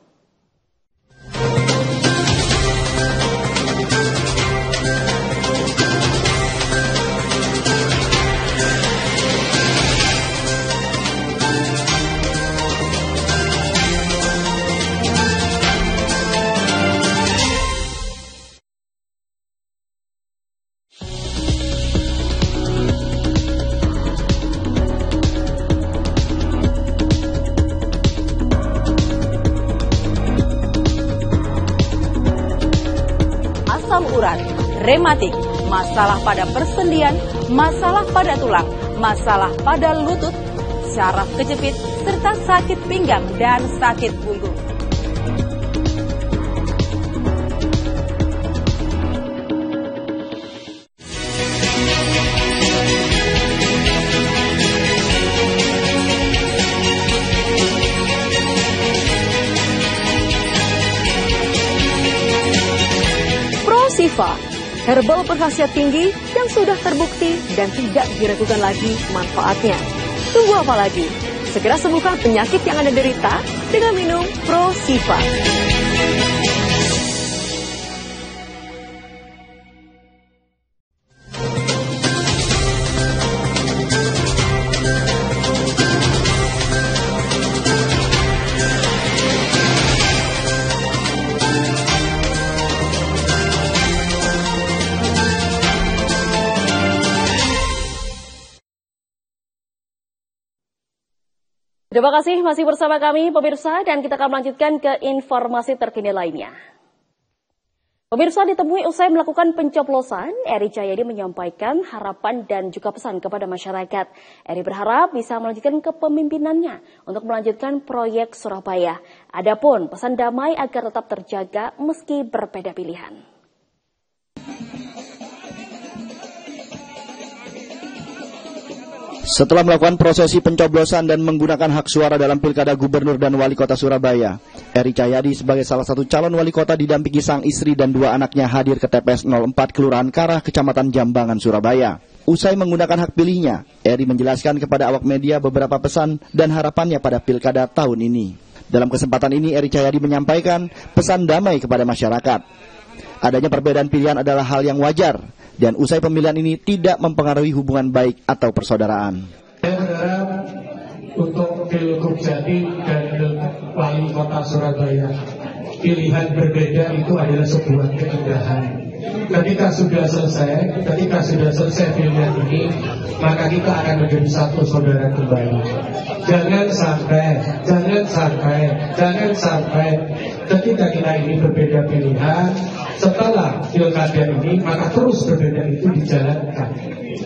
Rematik, masalah pada persendian, masalah pada tulang, masalah pada lutut, syaraf kejepit, serta sakit pinggang dan sakit punggung. Sifa, herbal berkhasiat tinggi yang sudah terbukti dan tidak diragukan lagi manfaatnya. Tunggu apa lagi? Segera sembuhkan penyakit yang Anda derita dengan minum Pro Sifa. Terima kasih masih bersama kami pemirsa dan kita akan melanjutkan ke informasi terkini lainnya. Pemirsa ditemui usai melakukan pencoblosan, Eri Cahyadi menyampaikan harapan dan juga pesan kepada masyarakat. Eri berharap bisa melanjutkan kepemimpinannya untuk melanjutkan proyek Surabaya. Adapun pesan damai agar tetap terjaga meski berbeda pilihan. Setelah melakukan prosesi pencoblosan dan menggunakan hak suara dalam Pilkada Gubernur dan Wali Kota Surabaya, Eri Cahyadi sebagai salah satu calon wali kota didampingi sang istri dan dua anaknya hadir ke TPS 04 Kelurahan Karah, Kecamatan Jambangan, Surabaya. Usai menggunakan hak pilihnya, Eri menjelaskan kepada awak media beberapa pesan dan harapannya pada Pilkada tahun ini. Dalam kesempatan ini, Eri Cahyadi menyampaikan pesan damai kepada masyarakat. Adanya perbedaan pilihan adalah hal yang wajar, dan usai pemilihan ini tidak mempengaruhi hubungan baik atau persaudaraan. Saya berharap untuk Pilgub Jatim dan Wali Kota Surabaya, pilihan berbeda itu adalah sebuah keindahan. Ketika sudah selesai pilihan ini, maka kita akan menjadi satu saudara kembali. Jangan sampai ketika kita ini berbeda pilihan, setelah pilkada ini, maka terus berbeda itu dijalankan.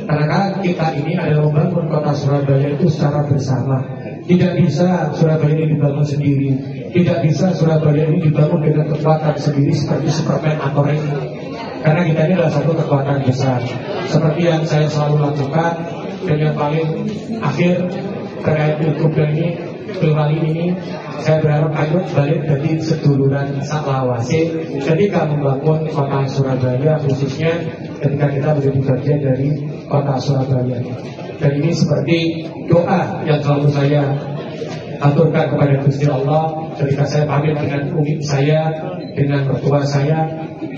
Karena kita ini adalah membangun kota Surabaya itu secara bersama. Tidak bisa Surabaya ini dibangun sendiri. Tidak bisa Surabaya ini dibangun dengan kekuatan sendiri seperti Superman atau ini. Karena kita ini adalah satu kekuatan besar. Seperti yang saya selalu lakukan dengan paling akhir terkait pilgub ini, kali ini, saya berharap ayo balik dari seduluran saklawase ketika membangun kota Surabaya, khususnya ketika kita menjadi bagian dari kota Surabaya. Dan ini seperti doa yang selalu saya aturkan kepada Gusti Allah ketika saya pamit dengan umi saya, dengan mertua saya,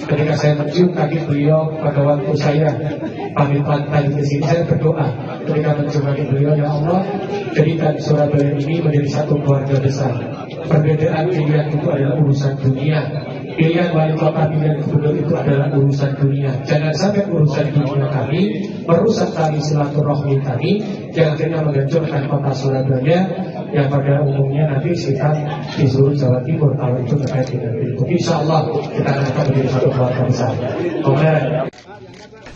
ketika saya mencium kaki beliau pada waktu saya pamit tadi ke sini, saya berdoa ketika mencium kaki beliau, ya Allah, jadikan Surabaya ini menjadi satu keluarga besar. Perbedaan pilihan itu adalah urusan dunia. Pilihan wali kota, pilihan gubernur itu adalah urusan dunia. Jangan sampai urusan dunia kami merusak tali silaturahmi kami yang akhirnya menghancurkan kota Surabaya yang pada umumnya nanti sekitar di seluruh Jawa Timur kalau itu terkait dengan itu. Insya Allah kita akan menjadi satu keluarga besar.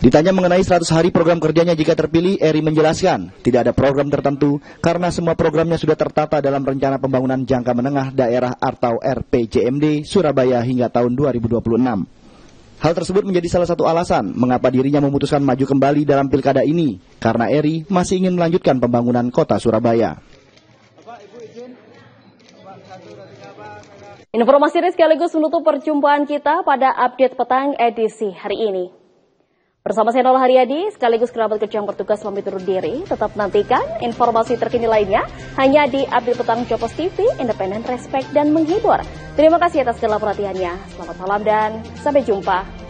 Ditanya mengenai 100 hari program kerjanya jika terpilih, Eri menjelaskan tidak ada program tertentu karena semua programnya sudah tertata dalam rencana pembangunan jangka menengah daerah atau RPJMD Surabaya hingga tahun 2026. Hal tersebut menjadi salah satu alasan mengapa dirinya memutuskan maju kembali dalam pilkada ini, karena Eri masih ingin melanjutkan pembangunan kota Surabaya. Informasi ini sekaligus menutup perjumpaan kita pada update petang edisi hari ini. Bersama saya Nola Haryadi, sekaligus kerabat kerja yang bertugas pamit undur diri. Tetap nantikan informasi terkini lainnya hanya di Update Petang Jopos TV, independen, respect, dan menghibur. Terima kasih atas segala perhatiannya. Selamat malam dan sampai jumpa.